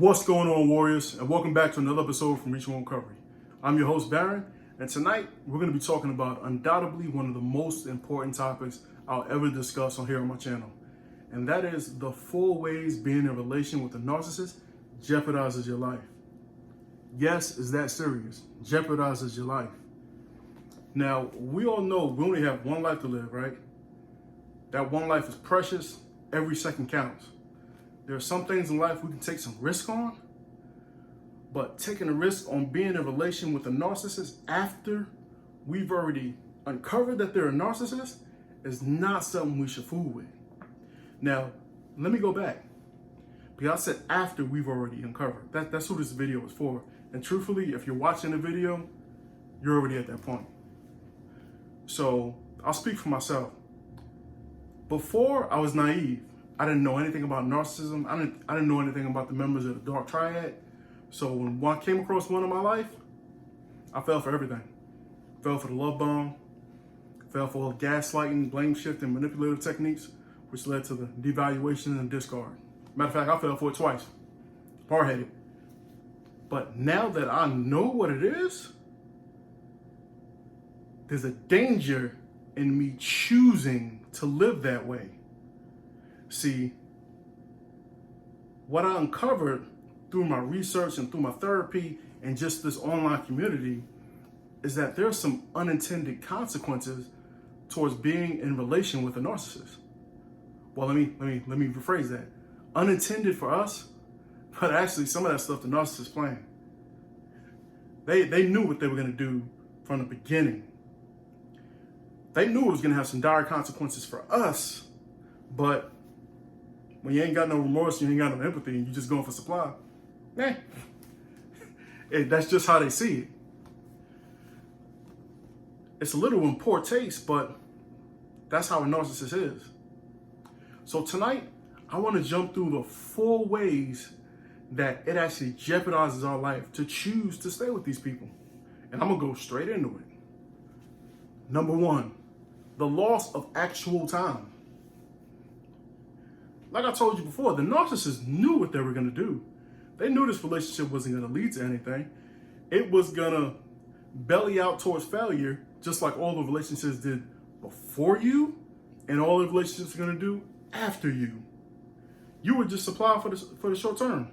What's going on, Warriors? And welcome back to another episode from Reach One Recovery. I'm your host, Baron, and tonight we're going to be talking about undoubtedly one of the most important topics I'll ever discuss on here on my channel. And that is the 4 ways being in a relation with a narcissist jeopardizes your life. Yes, it's that serious. Jeopardizes your life. Now, we all know we only have one life to live, right? That one life is precious. Every second counts. There are some things in life we can take some risk on, but taking a risk on being in a relation with a narcissist after we've already uncovered that they're a narcissist is not something we should fool with. Now, let me go back. Because I said after we've already uncovered. That's who this video is for. And truthfully, if you're watching the video, you're already at that point. So I'll speak for myself. Before, I was naive. I didn't know anything about narcissism. I didn't know anything about the members of the dark triad. So when I came across one in my life, I fell for everything. Fell for the love bomb. Fell for all gaslighting, blame shifting, manipulative techniques, which led to the devaluation and discard. Matter of fact, I fell for it twice. Hard-headed. But now that I know what it is, there's a danger in me choosing to live that way. See, what I uncovered through my research and through my therapy and just this online community is that there's some unintended consequences towards being in relation with a narcissist. Well, let me rephrase that. Unintended for us, but actually some of that stuff the narcissist planned. They knew what they were going to do from the beginning. They knew it was going to have some dire consequences for us, but when you ain't got no remorse, you ain't got no empathy, and you just going for supply, that's just how they see it. It's a little in poor taste, but that's how a narcissist is. So tonight, I want to jump through the 4 ways that it actually jeopardizes our life to choose to stay with these people. And I'm going to go straight into it. Number 1, the loss of actual time. Like I told you before, the narcissist knew what they were going to do. They knew this relationship wasn't going to lead to anything. It was going to belly out towards failure, just like all the relationships did before you and all the relationships are going to do after you. You would just supply for the short term.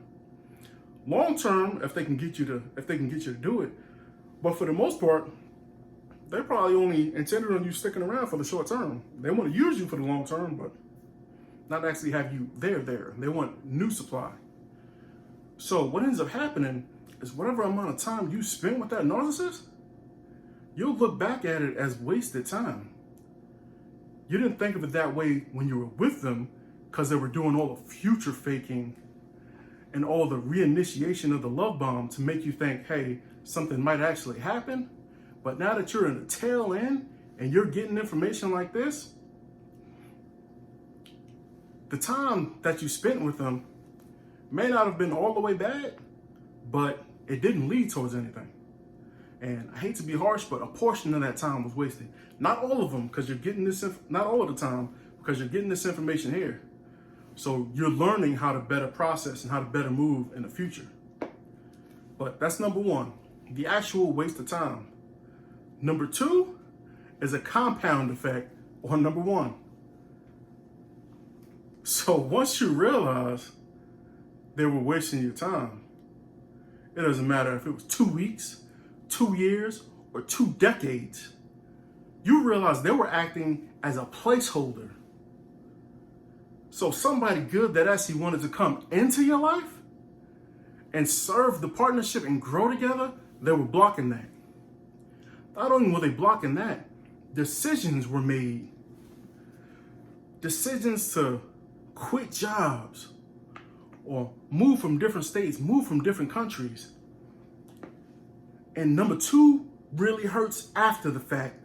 Long term, if they can get you to do it. But for the most part, they probably only intended on you sticking around for the short term. They want to use you for the long term, but not actually have you there. They want new supply. So what ends up happening is whatever amount of time you spent with that narcissist, you'll look back at it as wasted time. You didn't think of it that way when you were with them because they were doing all the future faking and all the reinitiation of the love bomb to make you think, hey, something might actually happen. But now that you're in the tail end and you're getting information like this, the time that you spent with them may not have been all the way bad, but it didn't lead towards anything. And I hate to be harsh, but a portion of that time was wasted. Not all of them, because you're getting this, not all of the time, because you're getting this information here. So you're learning how to better process and how to better move in the future. But that's number 1, the actual waste of time. Number 2 is a compound effect on number 1. So once you realize they were wasting your time, it doesn't matter if it was 2 weeks, 2 years, or 2 decades. You realize they were acting as a placeholder. So somebody good that actually wanted to come into your life and serve the partnership and grow together, they were blocking that. Not only were they blocking that, decisions were made. Decisions to quit jobs or move from different states, move from different countries. And number 2 really hurts after the fact,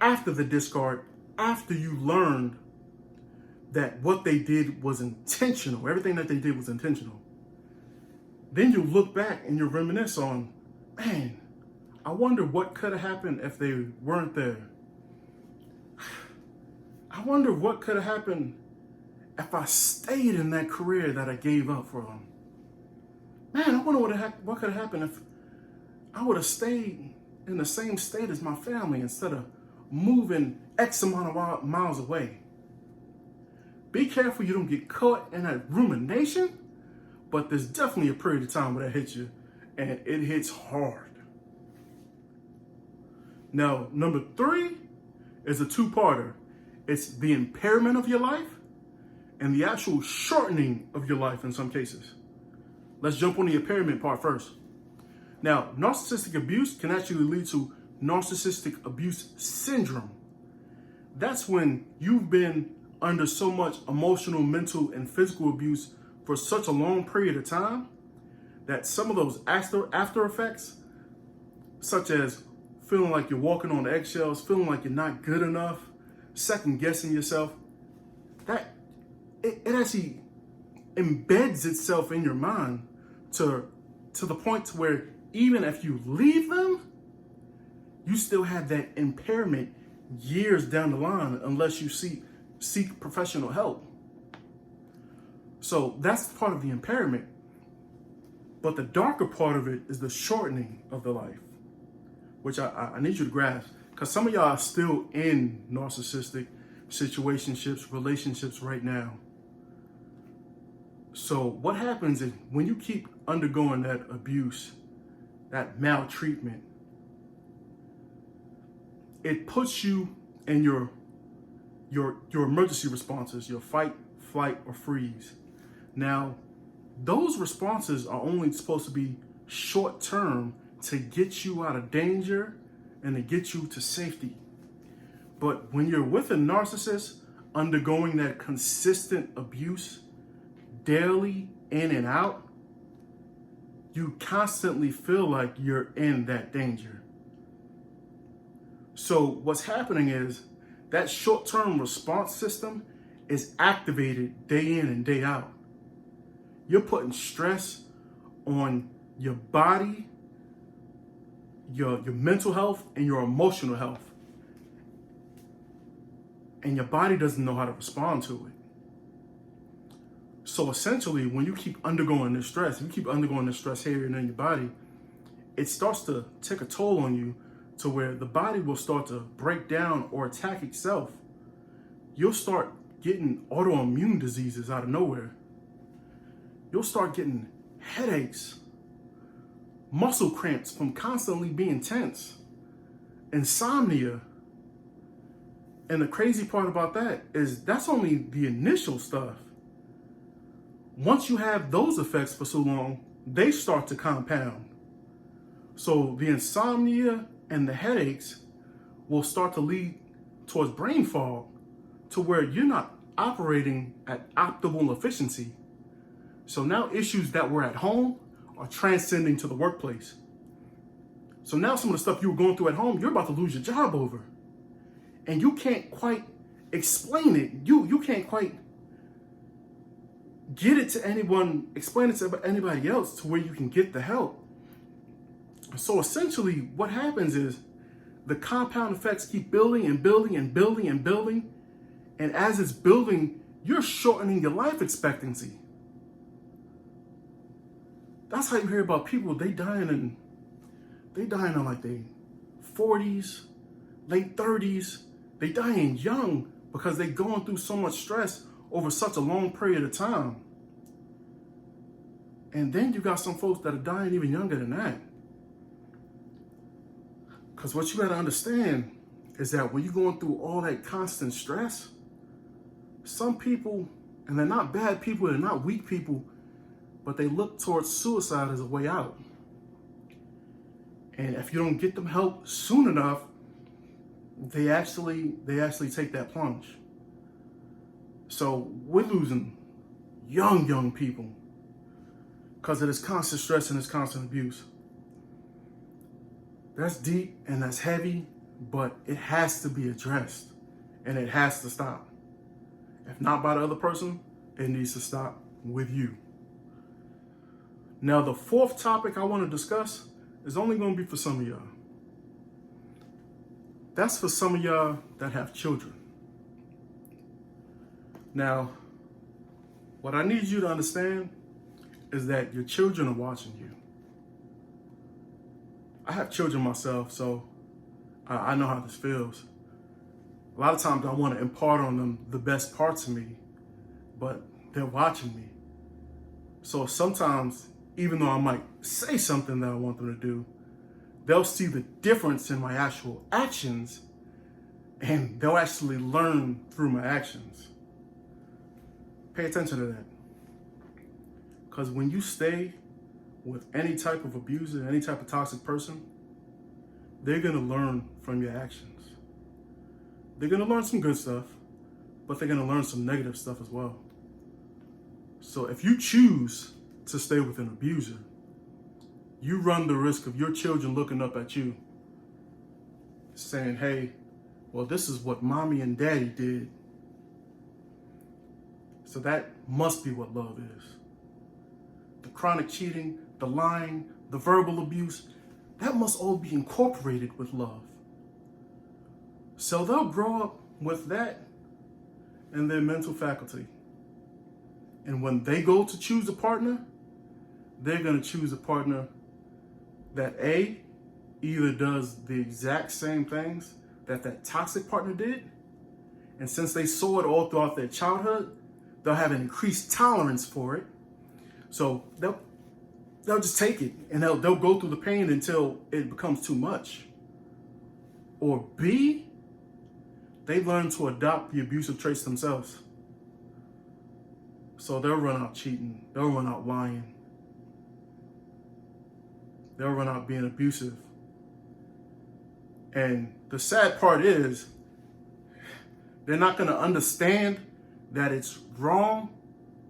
after the discard, after you learned that what they did was intentional. Everything that they did was intentional. Then you look back and you reminisce on, man, I wonder what could have happened if they weren't there. I wonder what could have happened if I stayed in that career that I gave up for them. Man, I wonder what could have happened if I would have stayed in the same state as my family instead of moving X amount of miles away. Be careful you don't get caught in that rumination, but there's definitely a period of time where that hits you, and it hits hard. Now, number 3 is a two-parter. It's the impairment of your life and the actual shortening of your life in some cases. Let's jump on the impairment part first. Now, narcissistic abuse can actually lead to narcissistic abuse syndrome. That's when you've been under so much emotional, mental, and physical abuse for such a long period of time that some of those after effects, such as feeling like you're walking on eggshells, feeling like you're not good enough, second guessing yourself, that it actually embeds itself in your mind to the point to where even if you leave them, you still have that impairment years down the line unless you seek professional help. So that's part of the impairment. But the darker part of it is the shortening of the life, which I need you to grasp, because some of y'all are still in narcissistic situationships, relationships right now. So what happens is when you keep undergoing that abuse, that maltreatment, it puts you in your emergency responses, your fight, flight, or freeze. Now, those responses are only supposed to be short term to get you out of danger and to get you to safety. But when you're with a narcissist undergoing that consistent abuse daily, in and out, you constantly feel like you're in that danger. So what's happening is that short-term response system is activated day in and day out. You're putting stress on your body, your mental health, and your emotional health. And your body doesn't know how to respond to it. So essentially, when you keep undergoing this stress, here and in your body, it starts to take a toll on you to where the body will start to break down or attack itself. You'll start getting autoimmune diseases out of nowhere. You'll start getting headaches, muscle cramps from constantly being tense, insomnia. And the crazy part about that is that's only the initial stuff. Once you have those effects for so long, they start to compound. So the insomnia and the headaches will start to lead towards brain fog to where you're not operating at optimal efficiency. So now issues that were at home are transcending to the workplace. So now some of the stuff you were going through at home, you're about to lose your job over. And you can't quite explain it. You can't quite get it to anyone, explain it to anybody else to where you can get the help. So essentially what happens is the compound effects keep building and building and building and building. And as it's building, you're shortening your life expectancy. That's how you hear about people, they dying in like their 40s, late 30s. They dying young because they're going through so much stress over such a long period of time. And then you got some folks that are dying even younger than that. Because what you got to understand is that when you're going through all that constant stress, some people, and they're not bad people, they're not weak people, but they look towards suicide as a way out. And if you don't get them help soon enough, they actually take that plunge. So we're losing young people because of this constant stress and this constant abuse. That's deep and that's heavy, but it has to be addressed and it has to stop. If not by the other person, it needs to stop with you. Now, the fourth topic I want to discuss is only going to be for some of y'all. That's for some of y'all that have children. Now, what I need you to understand is that your children are watching you. I have children myself, so I know how this feels. A lot of times I want to impart on them the best parts of me, but they're watching me. So sometimes, even though I might say something that I want them to do, they'll see the difference in my actual actions, and they'll actually learn through my actions. Pay attention to that. Because when you stay with any type of abuser, any type of toxic person, they're going to learn from your actions. They're going to learn some good stuff, but they're going to learn some negative stuff as well. So if you choose to stay with an abuser, you run the risk of your children looking up at you saying, hey, well, this is what mommy and daddy did. So that must be what love is. The chronic cheating, the lying, the verbal abuse, that must all be incorporated with love. So they'll grow up with that in their mental faculty. And when they go to choose a partner, they're going to choose a partner that A, either does the exact same things that toxic partner did, and since they saw it all throughout their childhood, they'll have an increased tolerance for it. So they'll just take it, and they'll go through the pain until it becomes too much. Or B, they learn to adopt the abusive traits themselves. So they'll run out cheating, they'll run out lying, they'll run out being abusive. And the sad part is, they're not going to understand that it's wrong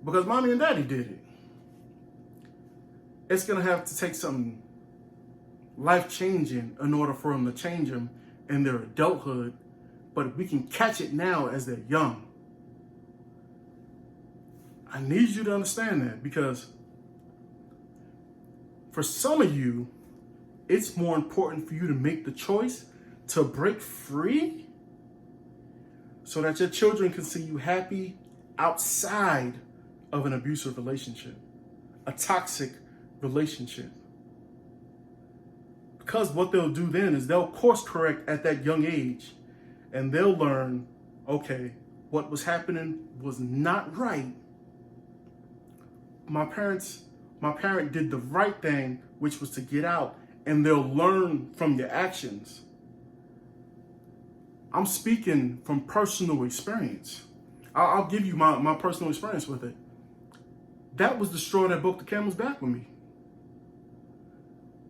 because mommy and daddy did it. It's going to have to take something life-changing in order for them to change them in their adulthood. But we can catch it now as they're young. I need you to understand that, because for some of you, it's more important for you to make the choice to break free so that your children can see you happy outside of an abusive relationship, a toxic relationship. Because what they'll do then is they'll course correct at that young age, and they'll learn, okay, what was happening was not right. My parent did the right thing, which was to get out, and they'll learn from your actions. I'm speaking from personal experience. I'll give you my personal experience with it. That was the straw that broke the camel's back with me.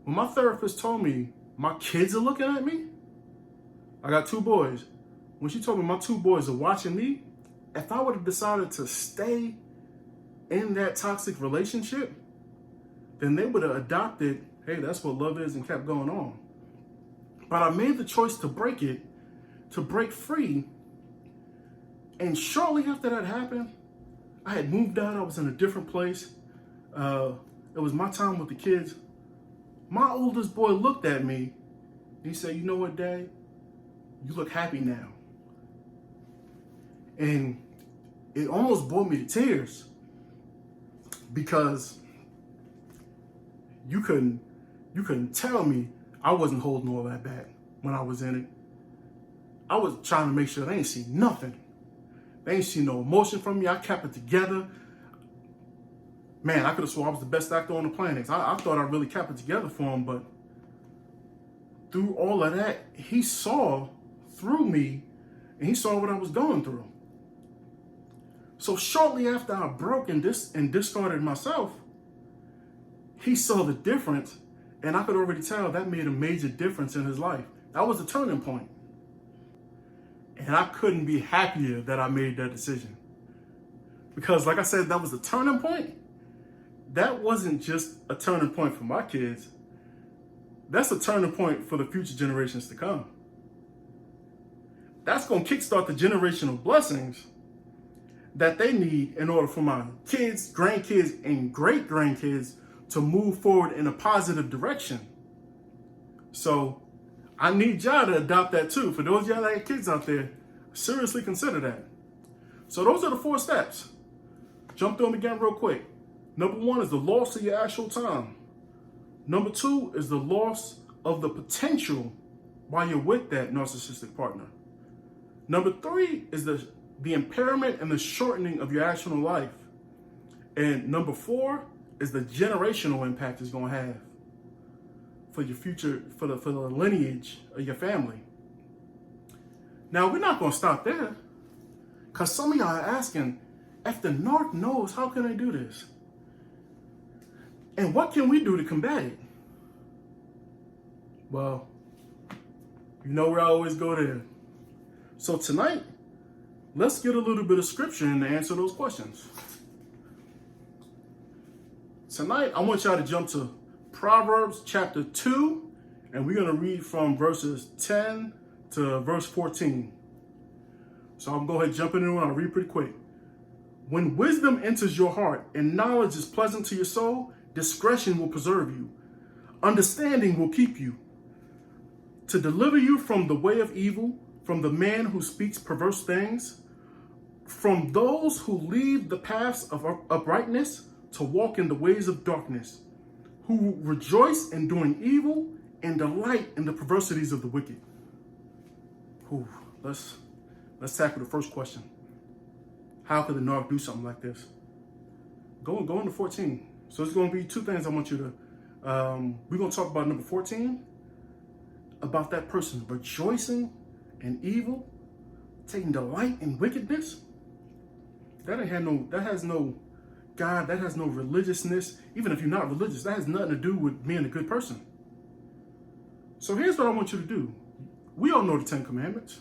When my therapist told me my kids are looking at me, I got 2 boys. When she told me my 2 boys are watching me, if I would have decided to stay in that toxic relationship, then they would have adopted, hey, that's what love is, and kept going on. But I made the choice to break it, to break free. And shortly after that happened, I had moved out. I was in a different place. It was my time with the kids. My oldest boy looked at me. He said, you know what, Dad? You look happy now. And it almost brought me to tears, because you couldn't tell me I wasn't holding all that back when I was in it. I was trying to make sure they ain't see nothing. They ain't see no emotion from me. I kept it together. Man, I could have sworn I was the best actor on the planet. I thought I really kept it together for him, but through all of that, he saw through me, and he saw what I was going through. So shortly after I broke and discarded myself, he saw the difference, and I could already tell that made a major difference in his life. That was the turning point. And I couldn't be happier that I made that decision. Because like I said, that was the turning point. That wasn't just a turning point for my kids. That's a turning point for the future generations to come. That's going to kickstart the generational blessings that they need in order for my kids, grandkids, and great-grandkids to move forward in a positive direction. So I need y'all to adopt that too. For those of y'all that have kids out there, seriously consider that. So those are the 4 steps. Jump through them again real quick. Number one is the loss of your actual time. Number two is the loss of the potential while you're with that narcissistic partner. Number three is the impairment and the shortening of your actual life. And number four is the generational impact it's going to have for your future, for the lineage of your family. Now, we're not going to stop there, because some of y'all are asking, if the narc knows, how can they do this? And what can we do to combat it? Well, you know where I always go there. So tonight, let's get a little bit of scripture in to answer those questions. Tonight, I want y'all to jump to Proverbs chapter 2, and we're going to read from verses 10 to verse 14. So I'm going to go ahead and jump in and I'll read pretty quick. When wisdom enters your heart and knowledge is pleasant to your soul, discretion will preserve you. Understanding will keep you. To deliver you from the way of evil, from the man who speaks perverse things, from those who leave the paths of uprightness to walk in the ways of darkness, who rejoice in doing evil and delight in the perversities of the wicked. Let's tackle the first question. How could the narc do something like this? Go into 14. So it's going to be two things I want you to, we're going to talk about number 14, about that person rejoicing in evil, taking delight in wickedness. That has no God, that has no religiousness. Even if you're not religious, that has nothing to do with being a good person. So here's what I want you to do. We all know the 10 Commandments.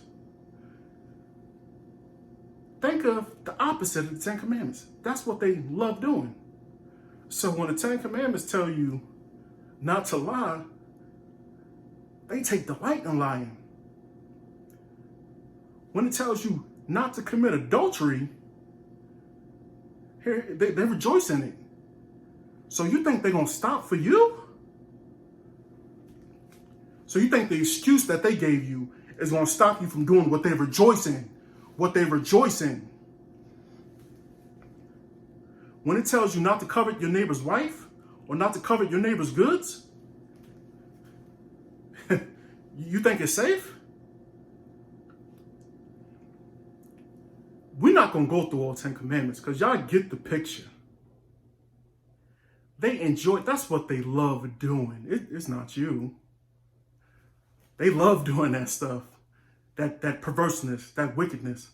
Think of the opposite of the 10 Commandments. That's what they love doing. So when the 10 Commandments tell you not to lie, they take delight in lying. When it tells you not to commit adultery, they rejoice in it. So you think they're going to stop for you? So you think the excuse that they gave you is going to stop you from doing what they rejoice in? What they rejoice in. When it tells you not to covet your neighbor's wife or not to covet your neighbor's goods, you think it's safe? We're not going to go through all 10 commandments because y'all get the picture. They enjoy, that's what they love doing. It's not you. They love doing that stuff. That perverseness, that wickedness.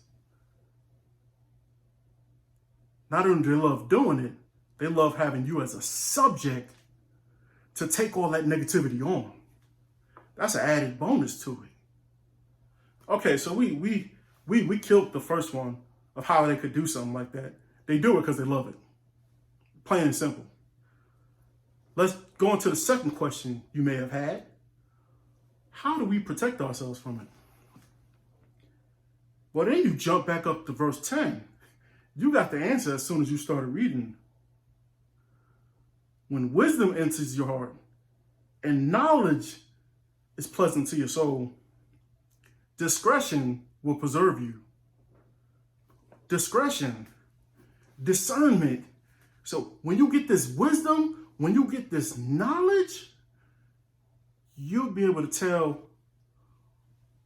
Not only do they love doing it, they love having you as a subject to take all that negativity on. That's an added bonus to it. Okay, so we killed the first one of how they could do something like that. They do it because they love it. Plain and simple. Let's go into the second question you may have had. How do we protect ourselves from it? Well, then you jump back up to verse 10. You got the answer as soon as you started reading. When wisdom enters your heart and knowledge is pleasant to your soul, discretion will preserve you. Discretion, discernment. So when you get this wisdom, when you get this knowledge, you'll be able to tell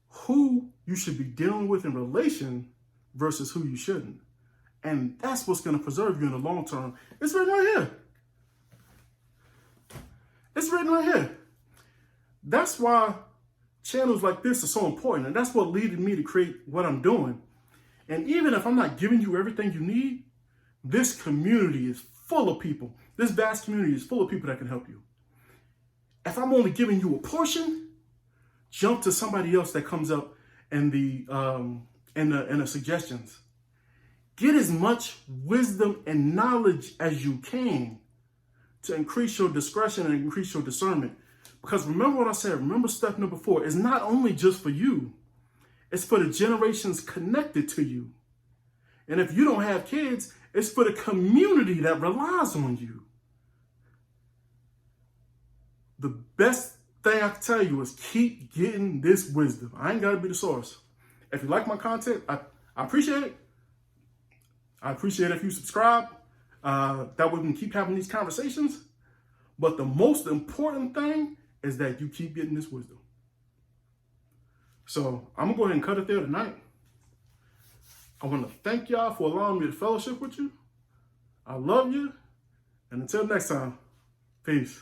who you should be dealing with in relation versus who you shouldn't. And that's what's going to preserve you in the long term. It's written right here. It's written right here. That's why channels like this are so important. And that's what led me to create what I'm doing. And even if I'm not giving you everything you need, this community is full of people. This vast community is full of people that can help you. If I'm only giving you a portion, jump to somebody else that comes up in the suggestions. Get as much wisdom and knowledge as you can to increase your discretion and increase your discernment. Because remember what I said, remember step number 4, it's not only just for you, it's for the generations connected to you. And if you don't have kids, it's for the community that relies on you. The best thing I can tell you is keep getting this wisdom. I ain't got to be the source. If you like my content, I appreciate it. I appreciate it if you subscribe. that we can keep having these conversations. But the most important thing is that you keep getting this wisdom. So I'm going to go ahead and cut it there tonight. I want to thank y'all for allowing me to fellowship with you. I love you. And until next time, peace.